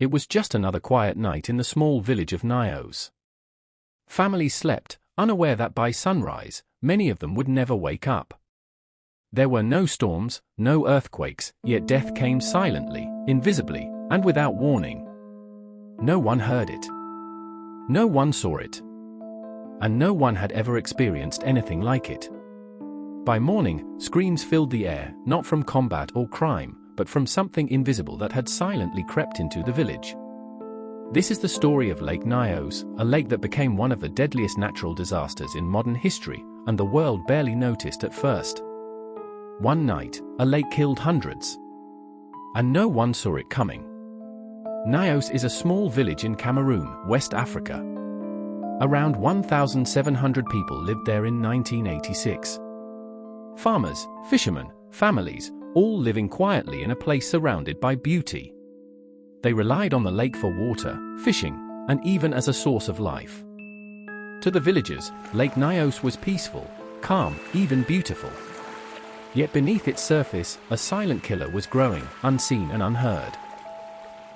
It was just another quiet night in the small village of Nyos. Families slept, unaware that by sunrise, many of them would never wake up. There were no storms, no earthquakes, yet death came silently, invisibly, and without warning. No one heard it. No one saw it. And no one had ever experienced anything like it. By morning, screams filled the air, not from combat or crime, but from something invisible that had silently crept into the village. This is the story of Lake Nyos, a lake that became one of the deadliest natural disasters in modern history, and the world barely noticed at first. One night, a lake killed hundreds. And no one saw it coming. Nyos is a small village in Cameroon, West Africa. Around 1,700 people lived there in 1986. Farmers, fishermen, families, all living quietly in a place surrounded by beauty. They relied on the lake for water, fishing, and even as a source of life. To the villagers, Lake Nyos was peaceful, calm, even beautiful. Yet beneath its surface, a silent killer was growing, unseen and unheard.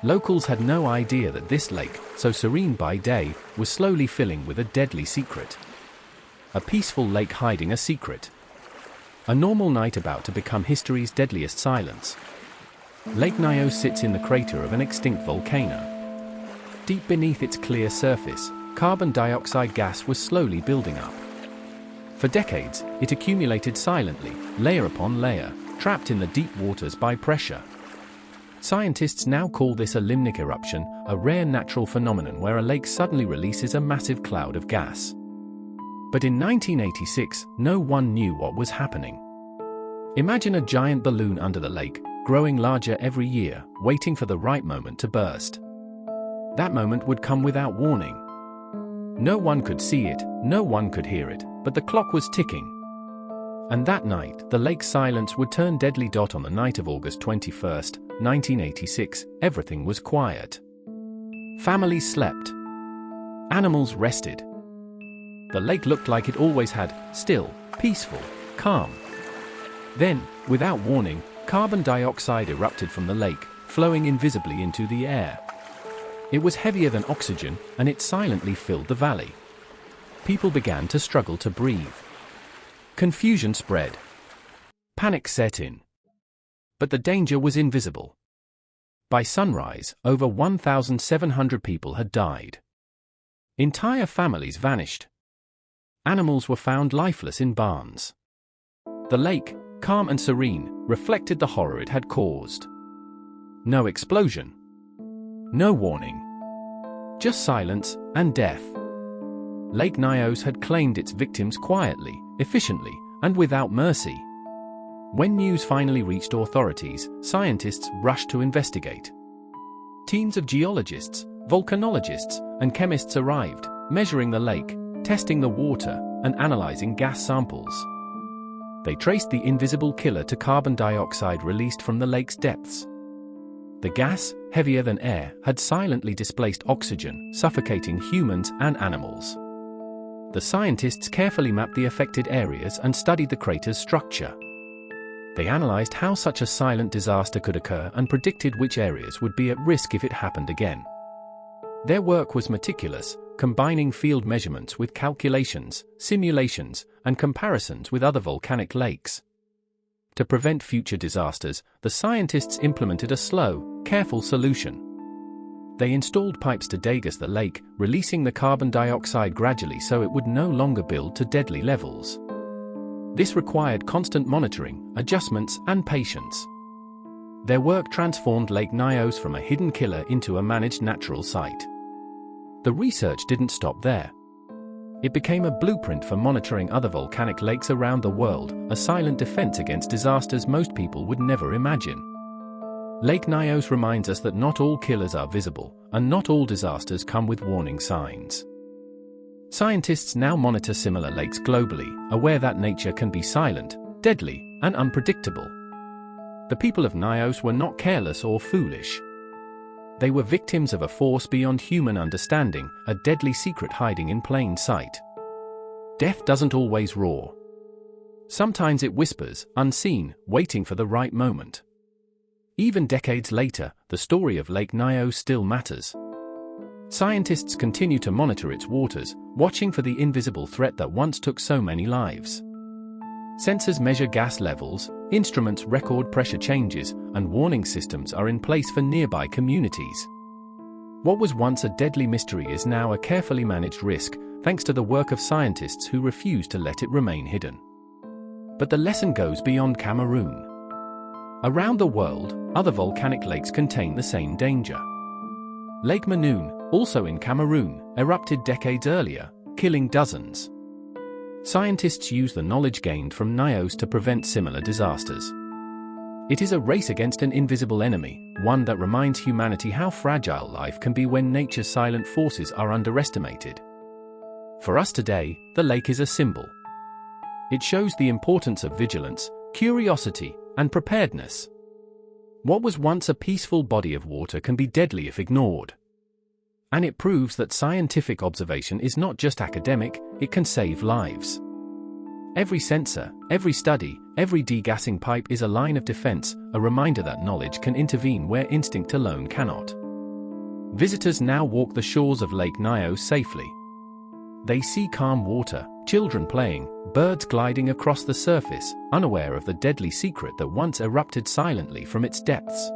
Locals had no idea that this lake, so serene by day, was slowly filling with a deadly secret. A peaceful lake hiding a secret. A normal night about to become history's deadliest silence. Lake Nyos sits in the crater of an extinct volcano. Deep beneath its clear surface, carbon dioxide gas was slowly building up. For decades, it accumulated silently, layer upon layer, trapped in the deep waters by pressure. Scientists now call this a limnic eruption, a rare natural phenomenon where a lake suddenly releases a massive cloud of gas. But in 1986, no one knew what was happening. Imagine a giant balloon under the lake, growing larger every year, waiting for the right moment to burst. That moment would come without warning. No one could see it, no one could hear it, but the clock was ticking. And that night, the lake's silence would turn deadly. On the night of August 21, 1986, everything was quiet. Families slept. Animals rested. The lake looked like it always had, still, peaceful, calm. Then, without warning, carbon dioxide erupted from the lake, flowing invisibly into the air. It was heavier than oxygen, and it silently filled the valley. People began to struggle to breathe. Confusion spread. Panic set in. But the danger was invisible. By sunrise, over 1,700 people had died. Entire families vanished. Animals were found lifeless in barns. The lake, calm and serene, reflected the horror it had caused. No explosion. No warning. Just silence and death. Lake Nyos had claimed its victims quietly, efficiently, and without mercy. When news finally reached authorities, scientists rushed to investigate. Teams of geologists, volcanologists, and chemists arrived, measuring the lake, testing the water, and analyzing gas samples. They traced the invisible killer to carbon dioxide released from the lake's depths. The gas, heavier than air, had silently displaced oxygen, suffocating humans and animals. The scientists carefully mapped the affected areas and studied the crater's structure. They analyzed how such a silent disaster could occur and predicted which areas would be at risk if it happened again. Their work was meticulous, combining field measurements with calculations, simulations, and comparisons with other volcanic lakes. To prevent future disasters, the scientists implemented a slow, careful solution. They installed pipes to degas the lake, releasing the carbon dioxide gradually so it would no longer build to deadly levels. This required constant monitoring, adjustments, and patience. Their work transformed Lake Nyos from a hidden killer into a managed natural site. The research didn't stop there. It became a blueprint for monitoring other volcanic lakes around the world, a silent defense against disasters most people would never imagine. Lake Nyos reminds us that not all killers are visible, and not all disasters come with warning signs. Scientists now monitor similar lakes globally, aware that nature can be silent, deadly, and unpredictable. The people of Nyos were not careless or foolish. They were victims of a force beyond human understanding, a deadly secret hiding in plain sight. Death doesn't always roar. Sometimes it whispers, unseen, waiting for the right moment. Even decades later, the story of Lake Nyos still matters. Scientists continue to monitor its waters, watching for the invisible threat that once took so many lives. Sensors measure gas levels, instruments record pressure changes, and warning systems are in place for nearby communities. What was once a deadly mystery is now a carefully managed risk, thanks to the work of scientists who refuse to let it remain hidden. But the lesson goes beyond Cameroon. Around the world, other volcanic lakes contain the same danger. Lake Nyos, also in Cameroon, erupted decades earlier, killing dozens. Scientists use the knowledge gained from Nyos to prevent similar disasters. It is a race against an invisible enemy, one that reminds humanity how fragile life can be when nature's silent forces are underestimated. For us today, the lake is a symbol. It shows the importance of vigilance, curiosity, and preparedness. What was once a peaceful body of water can be deadly if ignored. And it proves that scientific observation is not just academic, it can save lives. Every sensor, every study, every degassing pipe is a line of defense, a reminder that knowledge can intervene where instinct alone cannot. Visitors now walk the shores of Lake Nyos safely. They see calm water, children playing, birds gliding across the surface, unaware of the deadly secret that once erupted silently from its depths.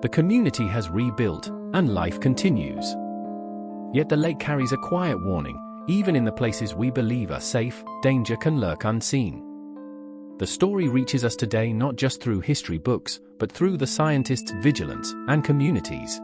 The community has rebuilt, and life continues. Yet the lake carries a quiet warning: even in the places we believe are safe, danger can lurk unseen. The story reaches us today not just through history books, but through the scientists' vigilance and communities.